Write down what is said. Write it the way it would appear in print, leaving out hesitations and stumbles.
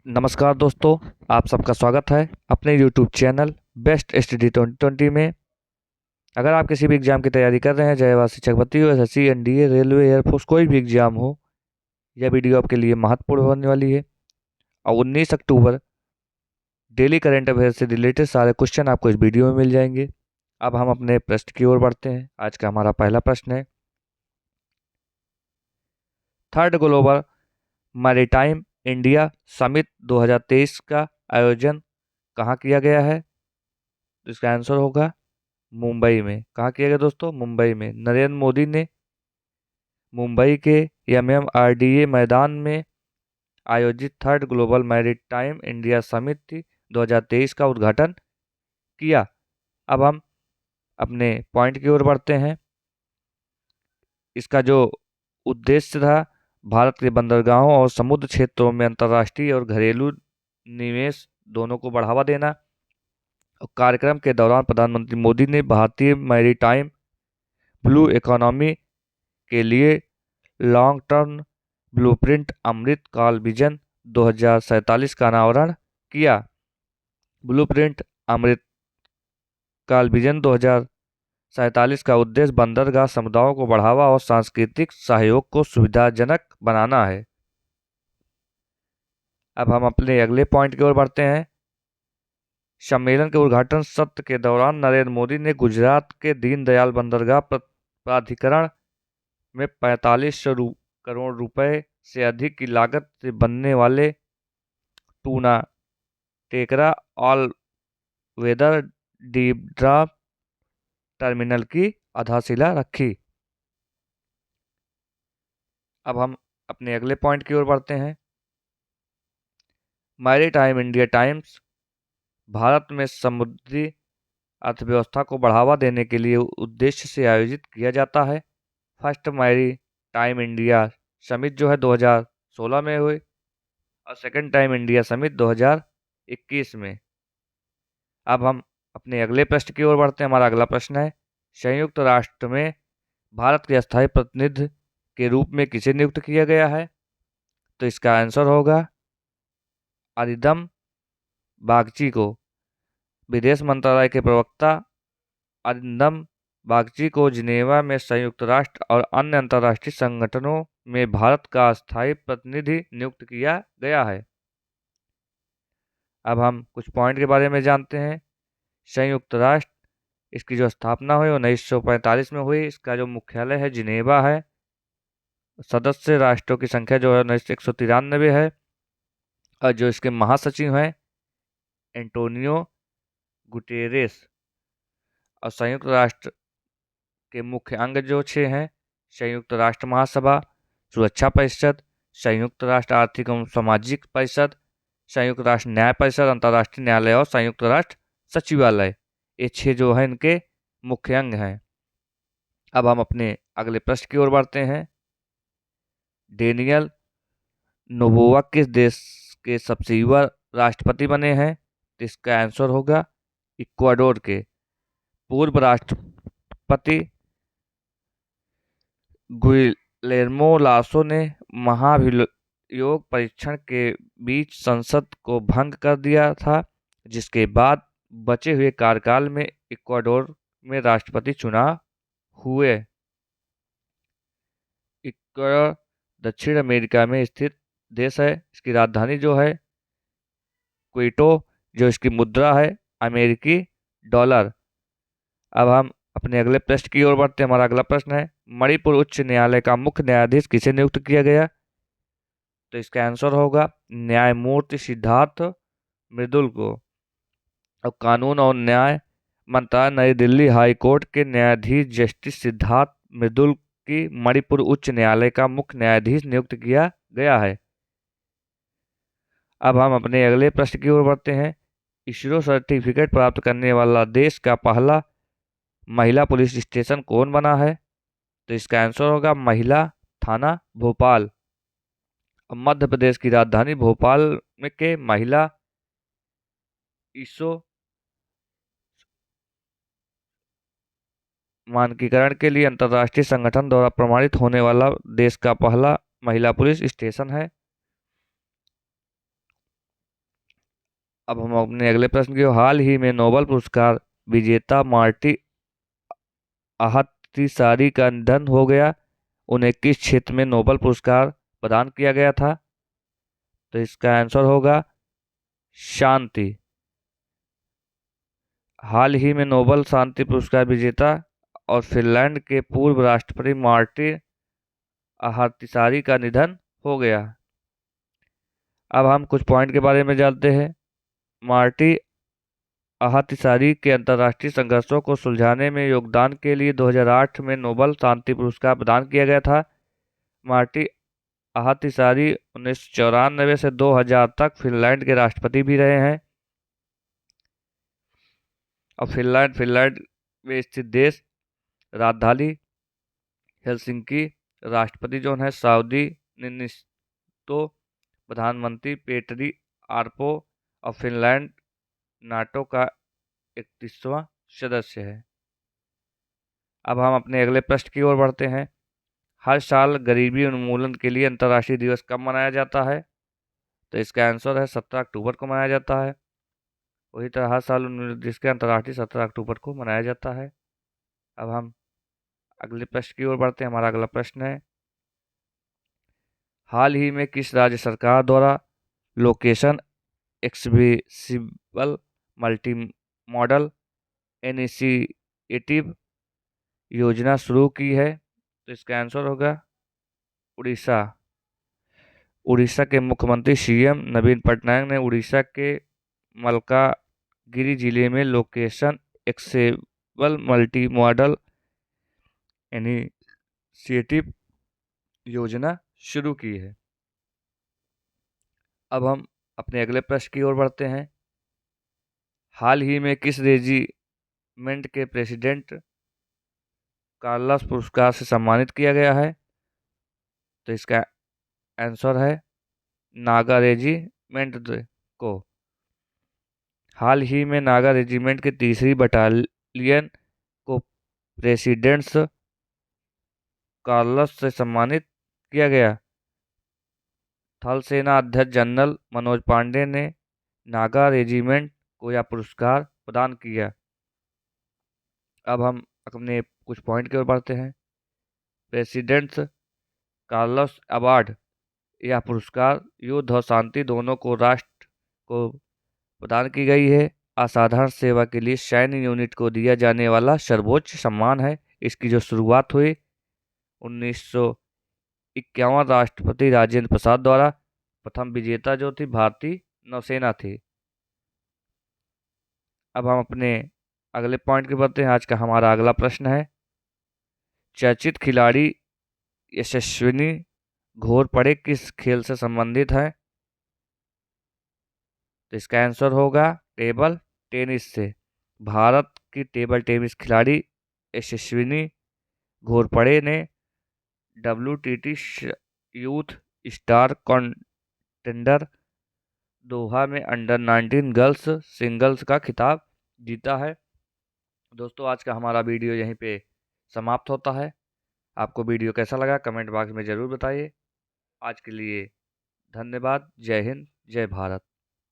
नमस्कार दोस्तों, आप सबका स्वागत है अपने YouTube चैनल बेस्ट स्टडी 2020 में। अगर आप किसी भी एग्जाम की तैयारी कर रहे हैं, चाहे वह शिक्षक भर्ती हो, एसएससी, एनडीए, रेलवे, एयरफोर्स, कोई भी एग्जाम हो, यह वीडियो आपके लिए महत्वपूर्ण होने वाली है। और 19 अक्टूबर डेली करंट अफेयर से रिलेटेड सारे क्वेश्चन आपको इस वीडियो में मिल जाएंगे। अब हम अपने प्रश्न की ओर बढ़ते हैं। आज का हमारा पहला प्रश्न है, third global maritime India summit 2023 का आयोजन कहाँ किया गया है? तो इसका आंसर होगा मुंबई में। कहाँ किया गया दोस्तों? मुंबई में। नरेंद्र मोदी ने मुंबई के एमएमआरडीए मैदान में आयोजित third global maritime India summit 2023 का उद्घाटन किया। अब हम अपने पॉइंट की ओर बढ़ते हैं। इसका जो उद्देश्य था, भारत के बंदरगाहों और समुद्र क्षेत्रों में अंतर्राष्ट्रीय और घरेलू निवेश दोनों को बढ़ावा देना। और कार्यक्रम के दौरान प्रधानमंत्री मोदी ने भारतीय मैरीटाइम ब्लू इकोनॉमी के लिए लॉन्ग टर्म ब्लूप्रिंट अमृत काल विजन 2047 का अनावरण किया। ब्लूप्रिंट अमृत काल विजन 2047 का उद्देश्य बंदरगाह समुदायों को बढ़ावा और सांस्कृतिक सहयोग को सुविधाजनक बनाना है। अब हम अपने अगले पॉइंट की ओर बढ़ते हैं। सम्मेलन के उद्घाटन सत्र के दौरान नरेंद्र मोदी ने गुजरात के दीनदयाल बंदरगाह प्राधिकरण में 4500 करोड़ रुपए से अधिक की लागत से बनने वाले Tuna Tekra all weather deep draft terminal की आधारशिला रखी। अब हम अपने अगले पॉइंट की ओर बढ़ते हैं। मैरीटाइम इंडिया टाइम्स भारत में समुद्री अर्थव्यवस्था को बढ़ावा देने के लिए उद्देश्य से आयोजित किया जाता है। First maritime India summit जो है 2016 में हुई और सेकंड टाइम इंडिया समिट 2021 में। अब हम अपने अगले प्रश्न की ओर बढ़ते हैं। हमारा अगला प्रश्न है, संयुक्त राष्ट्र में भारत के अस्थायी प्रतिनिधि के रूप में किसे नियुक्त किया गया है? तो इसका आंसर होगा अरिंदम बागची को। विदेश मंत्रालय के प्रवक्ता अरिंदम बागची को जिनेवा में संयुक्त राष्ट्र और अन्य अंतर्राष्ट्रीय संगठनों में भारत का अस्थायी प्रतिनिधि नियुक्त किया गया है। अब हम कुछ पॉइंट के बारे में जानते हैं। संयुक्त राष्ट्र, इसकी जो स्थापना हुई 1945 में हुई। इसका जो मुख्यालय है जिनेवा है। सदस्य राष्ट्रों की संख्या जो है 193 है। और जो इसके महासचिव हैं एंटोनियो गुटेरेस। और संयुक्त राष्ट्र के मुख्य अंग जो 6 हैं, संयुक्त राष्ट्र महासभा, सुरक्षा परिषद, संयुक्त राष्ट्र आर्थिक एवं सामाजिक परिषद, संयुक्त राष्ट्र न्याय परिषद, अंतर्राष्ट्रीय न्यायालय और संयुक्त राष्ट्र सचिवालय। ये 6 जो है इनके मुख्य अंग हैं। अब हम अपने अगले प्रश्न की ओर बढ़ते हैं। डेनियल नोबोवा किस देश के सबसे युवा राष्ट्रपति बने हैं? तो इसका आंसर होगा इक्वाडोर के। पूर्व राष्ट्रपति गुइलेर्मो लासो ने महाभियोग परीक्षण के बीच संसद को भंग कर दिया था, जिसके बाद बचे हुए कार्यकाल में इक्वाडोर में राष्ट्रपति चुनाव हुए। इक्वाडोर दक्षिण अमेरिका में स्थित देश है। इसकी राजधानी जो है क्विटो, जो इसकी मुद्रा है अमेरिकी डॉलर। अब हम अपने अगले प्रश्न की ओर बढ़ते हैं। हमारा अगला प्रश्न है, मणिपुर उच्च न्यायालय का मुख्य न्यायाधीश किसे नियुक्त किया गया? तो इसका आंसर होगा न्यायमूर्ति सिद्धार्थ मृदुल को। और कानून और न्याय मंत्रालय नई दिल्ली हाई कोर्ट के न्यायाधीश जस्टिस सिद्धार्थ मृदुल की मणिपुर उच्च न्यायालय का मुख्य न्यायाधीश नियुक्त किया गया है। अब हम अपने अगले प्रश्न की ओर बढ़ते हैं। इसरो सर्टिफिकेट प्राप्त करने वाला देश का पहला महिला पुलिस स्टेशन कौन बना है? तो इसका आंसर होगा महिला थाना भोपाल। अब मध्य प्रदेश की राजधानी भोपाल में के महिला ईसो मानकीकरण के लिए अंतर्राष्ट्रीय संगठन द्वारा प्रमाणित होने वाला देश का पहला महिला पुलिस स्टेशन है। अब हम अपने अगले प्रश्न की ओर। हाल ही में नोबेल पुरस्कार विजेता मार्टी अहातिसारी का निधन हो गया। उन्हें किस क्षेत्र में नोबेल पुरस्कार प्रदान किया गया था? तो इसका आंसर होगा शांति। हाल ही में नोबेल शांति पुरस्कार विजेता और फिनलैंड के पूर्व राष्ट्रपति मार्टी अहातिसारी का निधन हो गया। अब हम कुछ पॉइंट के बारे में जानते हैं। मार्टी अहातिसारी के अंतर्राष्ट्रीय संघर्षों को सुलझाने में योगदान के लिए 2008 में नोबेल शांति पुरस्कार प्रदान किया गया था। मार्टी अहातिसारी 1994 से 2000 तक फिनलैंड के राष्ट्रपति भी रहे हैं। और फिनलैंड में स्थित देश, राजधानी हेलसिंकी, राष्ट्रपति जो है साउदी निनिस्तो, प्रधानमंत्री पेटरी आर्पो, और फिनलैंड नाटो का 31वां सदस्य है। अब हम अपने अगले प्रश्न की ओर बढ़ते हैं। हर साल गरीबी उन्मूलन के लिए अंतर्राष्ट्रीय दिवस कब मनाया जाता है? तो इसका आंसर है 17 अक्टूबर को मनाया जाता है। वही तरह हर साल जिसके अंतर्राष्ट्रीय 17 अक्टूबर को मनाया जाता है। अब हम अगले प्रश्न की ओर बढ़ते हैं। हमारा अगला प्रश्न है, हाल ही में किस राज्य सरकार द्वारा location accessible multi modal initiative योजना शुरू की है? तो इसका आंसर होगा उड़ीसा। उड़ीसा के मुख्यमंत्री सीएम नवीन पटनायक ने उड़ीसा के मलकागिरी जिले में location accessible multi modal initiative योजना शुरू की है। अब हम अपने अगले प्रश्न की ओर बढ़ते हैं। हाल ही में किस रेजिमेंट के प्रेसिडेंट कार्लस पुरस्कार से सम्मानित किया गया है? तो इसका आंसर है नागा रेजिमेंट को। हाल ही में नागा रेजिमेंट के 3री बटालियन को प्रेसिडेंट्स कार्लस से सम्मानित किया गया। थल सेना अध्यक्ष जनरल मनोज पांडे ने नागा रेजिमेंट को यह पुरस्कार प्रदान किया। अब हम अपने कुछ पॉइंट की ओर बढ़ते हैं। प्रेसिडेंट्स कार्लस अवार्ड, यह पुरस्कार युद्ध और शांति दोनों को राष्ट्र को प्रदान की गई है। असाधारण सेवा के लिए सैन्य यूनिट को दिया जाने वाला सर्वोच्च सम्मान है। इसकी जो शुरुआत हुई 1951 राष्ट्रपति राजेंद्र प्रसाद द्वारा। प्रथम विजेता जो थी भारतीय नौसेना थी। अब हम अपने अगले पॉइंट की बढ़ते हैं। आज का हमारा अगला प्रश्न है, चर्चित खिलाड़ी यशस्विनी घोरपड़े किस खेल से संबंधित है? तो इसका आंसर होगा टेबल टेनिस से। भारत की टेबल टेनिस खिलाड़ी यशस्विनी घोरपड़े ने WTT यूथ स्टार कंटेंडर दोहा में अंडर-19 गर्ल्स सिंगल्स का खिताब जीता है। दोस्तों, आज का हमारा वीडियो यहीं पे समाप्त होता है। आपको वीडियो कैसा लगा कमेंट बॉक्स में ज़रूर बताइए। आज के लिए धन्यवाद। जय हिंद, जय भारत।